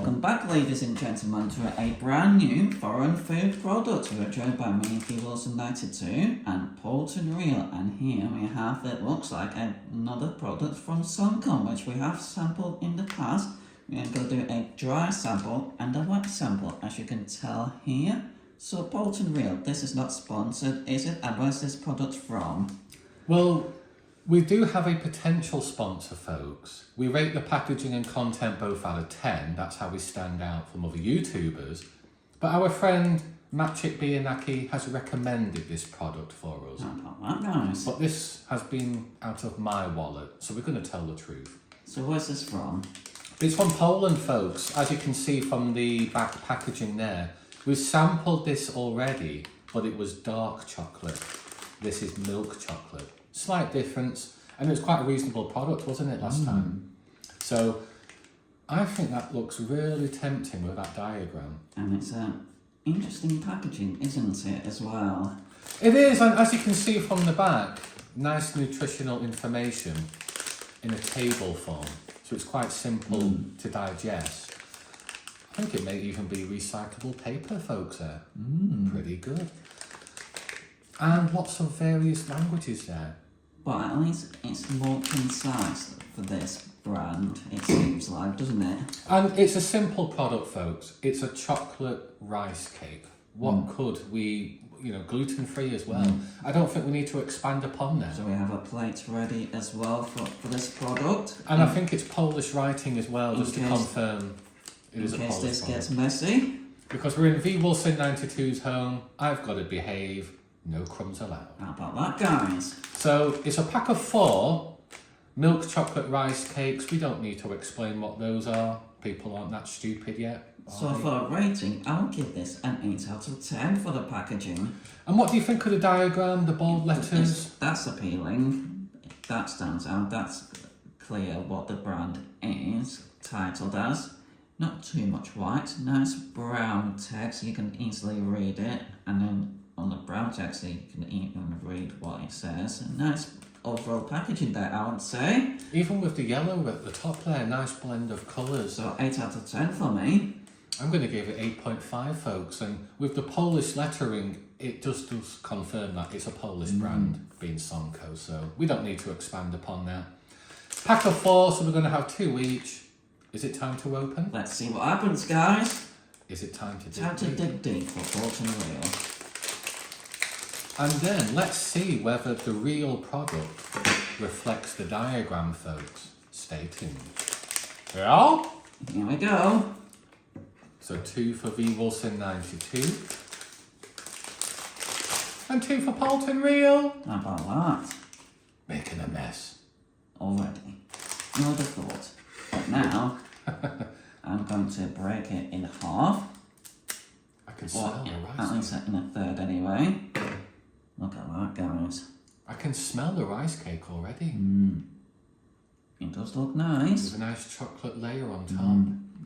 Welcome back, ladies and gentlemen, to a brand new foreign food product reviewed by me, Wilson92 and Polton Real. And here we have, it looks like another product from Suncom, which we have sampled in the past. We're going to do a dry sample and a wet sample, as you can tell here. So Polton Real, this is not sponsored, is it? And where's this product from? Well, we do have a potential sponsor, folks. We rate the packaging and content both out of 10. That's how we stand out from other YouTubers. But our friend Matchik Bianaki has recommended this product for us. Oh, nice. But this has been out of my wallet, so we're going to tell the truth. So where's this from? It's from Poland, folks. As you can see from the back packaging there, we've sampled this already, but it was dark chocolate. This is milk chocolate. Slight difference, and it was quite a reasonable product, wasn't it, last time? So I think that looks really tempting with that diagram. And it's interesting packaging, isn't it, as well? It is, and as you can see from the back, nice nutritional information in a table form. So it's quite simple to digest. I think it may even be recyclable paper, folks, there. Pretty good. And lots of various languages there. But at least it's more concise for this brand, it seems like, doesn't it? And it's a simple product, folks. It's a chocolate rice cake. What could we, gluten-free as well. I don't think we need to expand upon that. So we have a plate ready as well for this product. And I think it's Polish writing as well, just to confirm it is a Polish product. In case this product. gets messy. Because we're in V. Wilson92's home, I've got to behave, no crumbs allowed. How about that, guys? So it's a pack of 4 milk chocolate rice cakes. We don't need to explain what those are. People aren't that stupid yet. So for a rating, I'll give this an 8 out of 10 for the packaging. And what do you think of the diagram, the bold letters? That's appealing. That stands out. That's clear what the brand is titled as. Not too much white. Nice brown text. You can easily read it. And then on the brown text, you can even read what it says. A nice overall packaging there, I would say. Even with the yellow at the top there, nice blend of colours. So 8 out of 10 for me. I'm going to give it 8.5, folks. And with the Polish lettering, it just does confirm that it's a Polish brand, being Sonko. So we don't need to expand upon that. Pack of 4, so we're going to have 2 each. Is it time to open? Let's see what happens, guys. Is it time to dig Time to deep? dig deep for Polton Real. And then let's see whether the real product reflects the diagram, folks. Stay tuned. Yeah? Here we go. So 2 for V. Wilson92. And 2 for Polton Real. How about that? Making a mess. Already. You would have thought. But now, I'm going to break it in half. I can smell the rice. At least in a third anyway. Look at that, guys. I can smell the rice cake already. It does look nice. With a nice chocolate layer on top.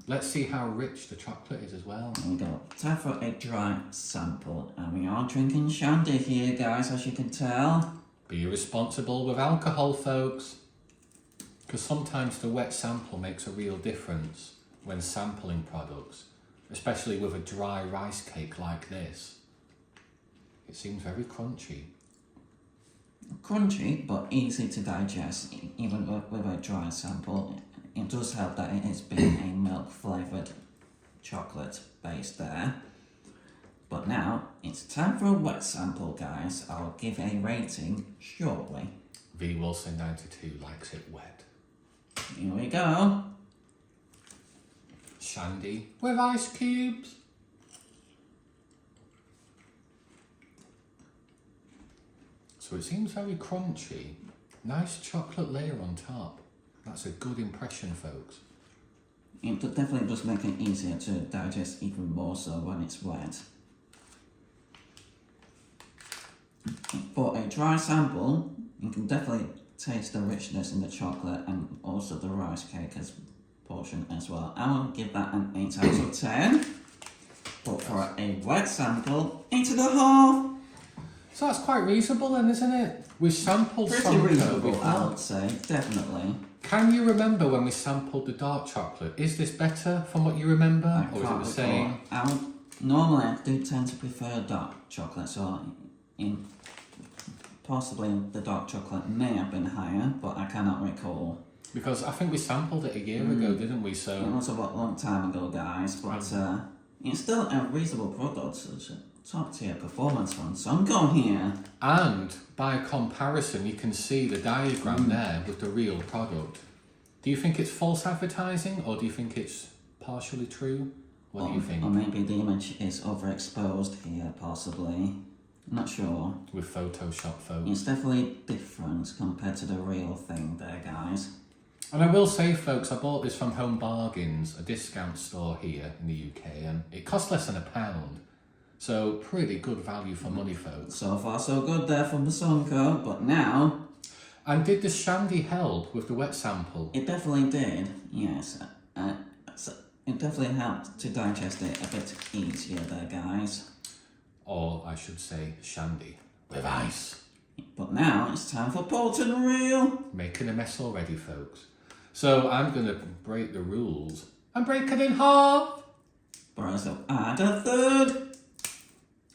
Let's see how rich the chocolate is as well. There we go. Time for a dry sample. And we are drinking shandy here, guys, as you can tell. Be responsible with alcohol, folks. Because sometimes the wet sample makes a real difference when sampling products, especially with a dry rice cake like this. It seems very crunchy. Crunchy, but easy to digest, even with a dry sample. It does help that it is being a milk-flavoured chocolate base there. But now, it's time for a wet sample, guys. I'll give a rating shortly. V. Wilson92 likes it wet. Here we go. Shandy with ice cubes. So it seems very crunchy. Nice chocolate layer on top. That's a good impression, folks. It definitely does make it easier to digest even more so when it's wet. For a dry sample, you can definitely taste the richness in the chocolate and also the rice cake portion as well. I will give that an 8 out of 10. But for a wet sample, 8.5. So that's quite reasonable then, isn't it? We've sampled Pretty Sonko reasonable, I before. would say, definitely. Can you remember when we sampled the dark chocolate? Is this better from what you remember? I Or is it can't the same? recall. Normally I do tend to prefer dark chocolate, so possibly the dark chocolate may have been higher, but I cannot recall. Because I think we sampled it a year ago, didn't we? It So was a long time ago, guys, but it's still a reasonable product. It's a top tier performance from Sonko here. and by comparison, you can see the diagram there with the real product. Do you think it's false advertising, or do you think it's partially true? What do you think? Or maybe the image is overexposed here, possibly. Not sure. With Photoshop folks. It's definitely different compared to the real thing there, guys. And I will say, folks, I bought this from Home Bargains, a discount store here in the UK, and it cost less than £1. So pretty good value for money, folks. So far so good there from the Sonko, but now... And did the shandy help with the wet sample? It definitely did, yes. So it definitely helped to digest it a bit easier there, guys. Or I should say shandy with ice. But now it's time for Bolton Real. Making a mess already, folks. So I'm going to break the rules and break it in half. But also add a third.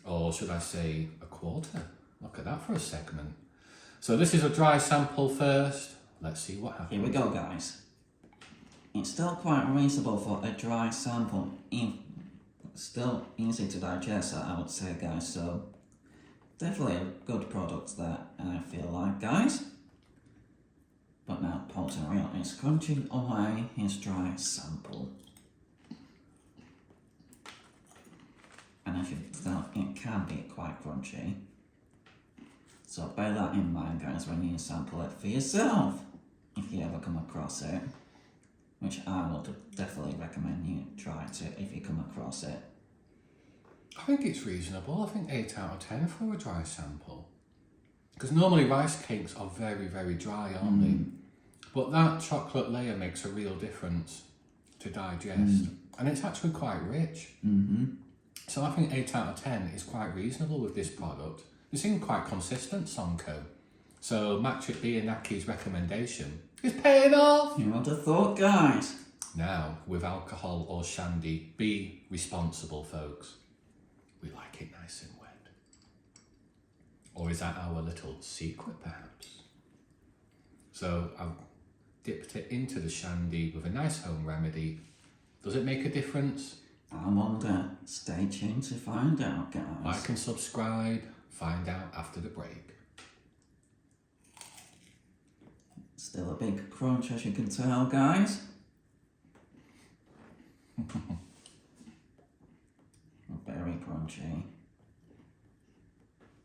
Or should I say a quarter? Look at that for a segment. So this is a dry sample first. Let's see what happens. Here we go, guys. It's still quite reasonable for a dry sample. Still easy to digest, I would say, guys. So definitely a good product there, I feel like, guys. But now Bolton Real is crunching away his dry sample. And as you can tell, it can be quite crunchy. So bear that in mind, guys, when you sample it for yourself, if you ever come across it. Which I would definitely recommend you try to if you come across it. I think it's reasonable. I think 8 out of 10 for a dry sample. Because normally rice cakes are very, very dry, aren't they? But that chocolate layer makes a real difference to digest. And it's actually quite rich. So I think 8 out of 10 is quite reasonable with this product. They seem quite consistent, Sonko. So Match It Bianaki's recommendation is paying off. You would have thought, guys. Now, with alcohol or shandy, be responsible, folks. We like it nice and wet. Or is that our little secret, perhaps? So I've dipped it into the shandy with a nice home remedy. Does it make a difference? I wonder. Stay tuned to find out, guys. Like and subscribe. Find out after the break. Still a big crunch, as you can tell, guys. Very crunchy.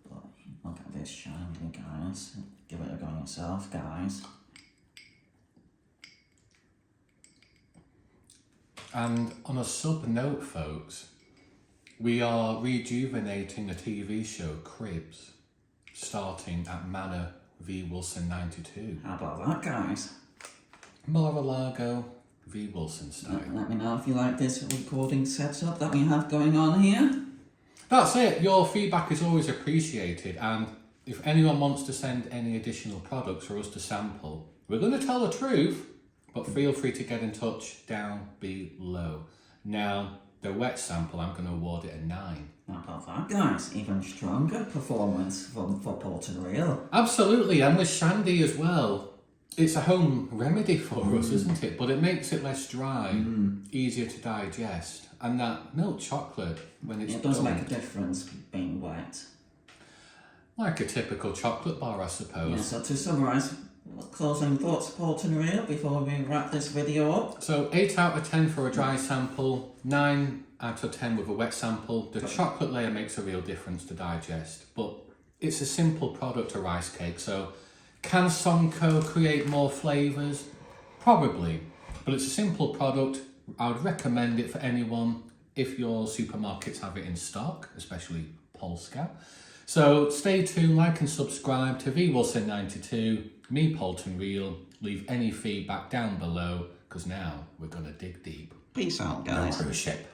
But look at this shandy, guys. Give it a go yourself, guys. And on a sub note, folks, we are rejuvenating the TV show Cribs, starting at Manor v Wilson 92. How about that, guys? Mar-a-Lago v Wilson style. Let me know if you like this recording setup that we have going on here. That's it. Your feedback is always appreciated, and if anyone wants to send any additional products for us to sample, we're going to tell the truth, but feel free to get in touch down below. Now, the wet sample, I'm going to award it a 9. How about that, guys? Even stronger performance for Bolton Real. Absolutely, and with shandy as well. It's a home remedy for us, isn't it? But it makes it less dry, easier to digest. And that milk chocolate, when it's It does done, make a difference being wet. like a typical chocolate bar, I suppose. Yeah, so to summarise, closing thoughts, Bolton Real, before we wrap this video up. So 8 out of 10 for a dry sample, 9 out of 10 with a wet sample. The chocolate layer makes a real difference to digest, but it's a simple product, a rice cake. So can Sonko create more flavours? Probably, but it's a simple product. I would recommend it for anyone if your supermarkets have it in stock, especially Polska. So stay tuned, like and subscribe to V Wilson 92, me Bolton Real. Leave any feedback down below, because now we're going to dig deep. Peace out, guys. Cruise ship.